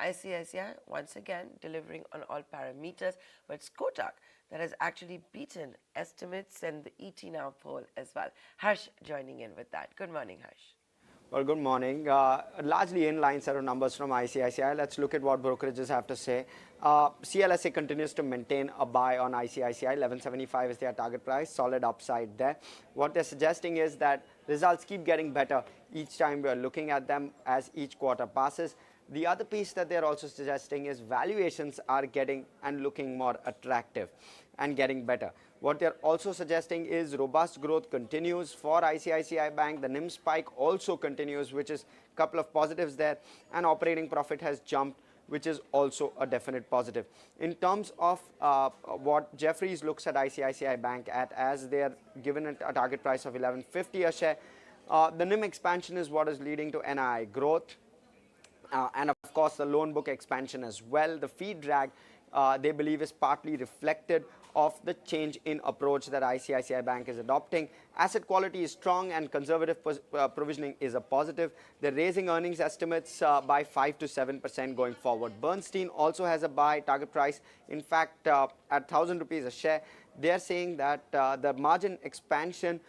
ICICI once again delivering on all parameters, but it's Kotak that has actually beaten estimates and the ET Now poll as well. Harsh joining in with that. Good morning, Harsh. Well, good morning. Largely in-line set of numbers from ICICI. Let's look at what brokerages have to say. CLSA continues to maintain a buy on ICICI. 1175 is their target price. Solid upside there. What they're suggesting is that results keep getting better each time we are looking at them as each quarter passes. The other piece that they're also suggesting is valuations are getting and looking more attractive and getting better. What they're also suggesting is robust growth continues for ICICI Bank. The NIM spike also continues, which is a couple of positives there. And operating profit has jumped, which is also a definite positive. In terms of what Jefferies looks at ICICI Bank at, as they're given a target price of 1150 a share, the NIM expansion is what is leading to NII growth. And of course, the loan book expansion as well. The fee drag, they believe, is partly reflected of the change in approach that ICICI Bank is adopting. Asset quality is strong and conservative provisioning is a positive. They're raising earnings estimates by 5 to 7% going forward. Bernstein also has a buy target price. In fact, at 1,000 rupees a share, they're saying that the margin expansion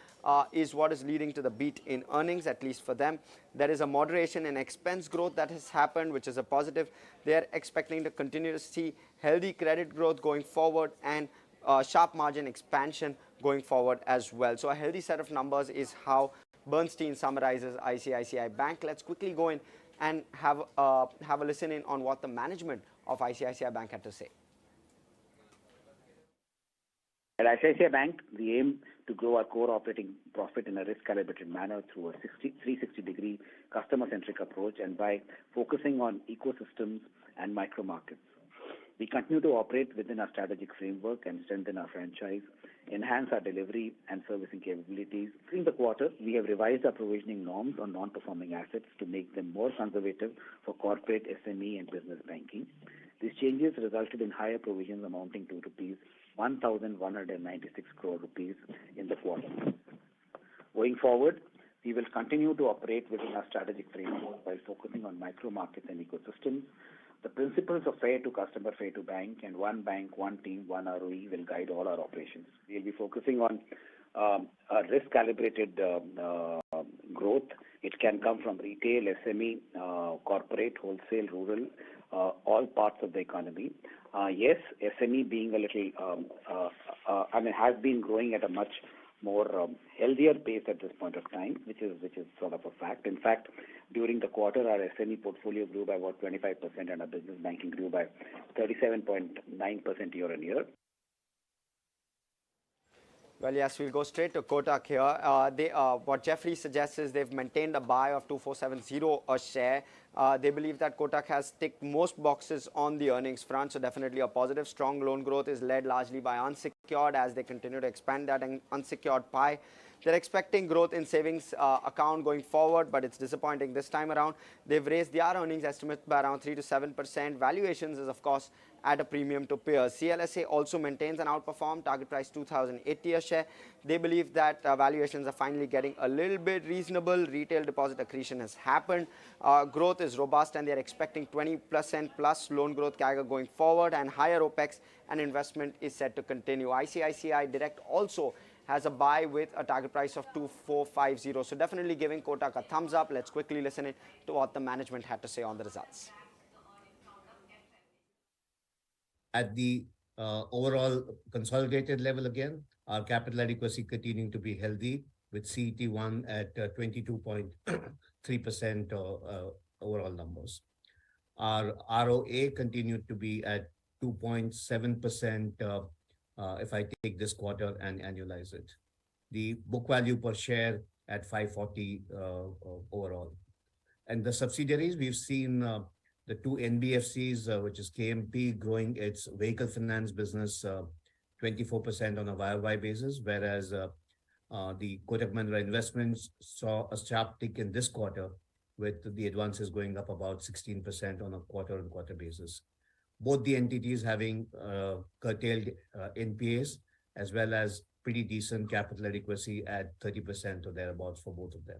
is what is leading to the beat in earnings, at least for them. There is a moderation in expense growth that has happened, which is a positive. They're expecting to continue to see healthy credit growth going forward and sharp margin expansion going forward as well. So a healthy set of numbers is how Bernstein summarizes ICICI Bank. Let's quickly go in and have a listen in on what the management of ICICI Bank had to say. At ICICI Bank, we aim to grow our core operating profit in a risk-calibrated manner through a 360-degree customer-centric approach and by focusing on ecosystems and micro markets. We continue to operate within our strategic framework and strengthen our franchise, enhance our delivery and servicing capabilities. During the quarter, we have revised our provisioning norms on non-performing assets to make them more conservative for corporate, SME and business banking. These changes resulted in higher provisions amounting to rupees 1,196 crore rupees in the quarter. Going forward, we will continue to operate within our strategic framework while focusing on micro markets and ecosystems. The principles of fair to customer, fair to bank, and one bank, one team, one ROE will guide all our operations. We will be focusing on a risk-calibrated growth. It can come from retail, SME, corporate, wholesale, rural, all parts of the economy. Yes, SME being a little, has been growing at a much more healthier pace at this point of time, which is sort of a fact. In fact, during the quarter, our SME portfolio grew by about 25% and our business banking grew by 37.9% year on year. Well, yes, we'll go straight to Kotak here. What Jeffrey suggests is they've maintained a buy of 2470 a share. They believe that Kotak has ticked most boxes on the earnings front, so definitely a positive. Strong loan growth is led largely by unsecured as they continue to expand that unsecured pie. They're expecting growth in savings account going forward, but it's disappointing this time around. They've raised their earnings estimate by around 3 to 7%. Valuations is, of course, at a premium to peers. CLSA also maintains an outperform, target price 2,080 a share. They believe that valuations are finally getting a little bit reasonable. Retail deposit accretion has happened. Growth is robust and they're expecting 20% plus loan growth CAGR going forward, and higher OPEX and investment is set to continue. ICICI Direct also has a buy with a target price of 2,450. So definitely giving Kotak a thumbs up. Let's quickly listen in to what the management had to say on the results. At the overall consolidated level again, our capital adequacy continuing to be healthy with CET1 at 22.3% overall numbers. Our ROA continued to be at 2.7% if I take this quarter and annualize it. The book value per share at 540 overall. And the subsidiaries, we've seen the two NBFCs, which is KMP, growing its vehicle finance business 24% on a YOY basis, whereas the Kotak Mahindra Investments saw a sharp tick in this quarter with the advances going up about 16% on a quarter-on-quarter basis. Both the entities having curtailed NPAs as well as pretty decent capital adequacy at 30% or thereabouts for both of them.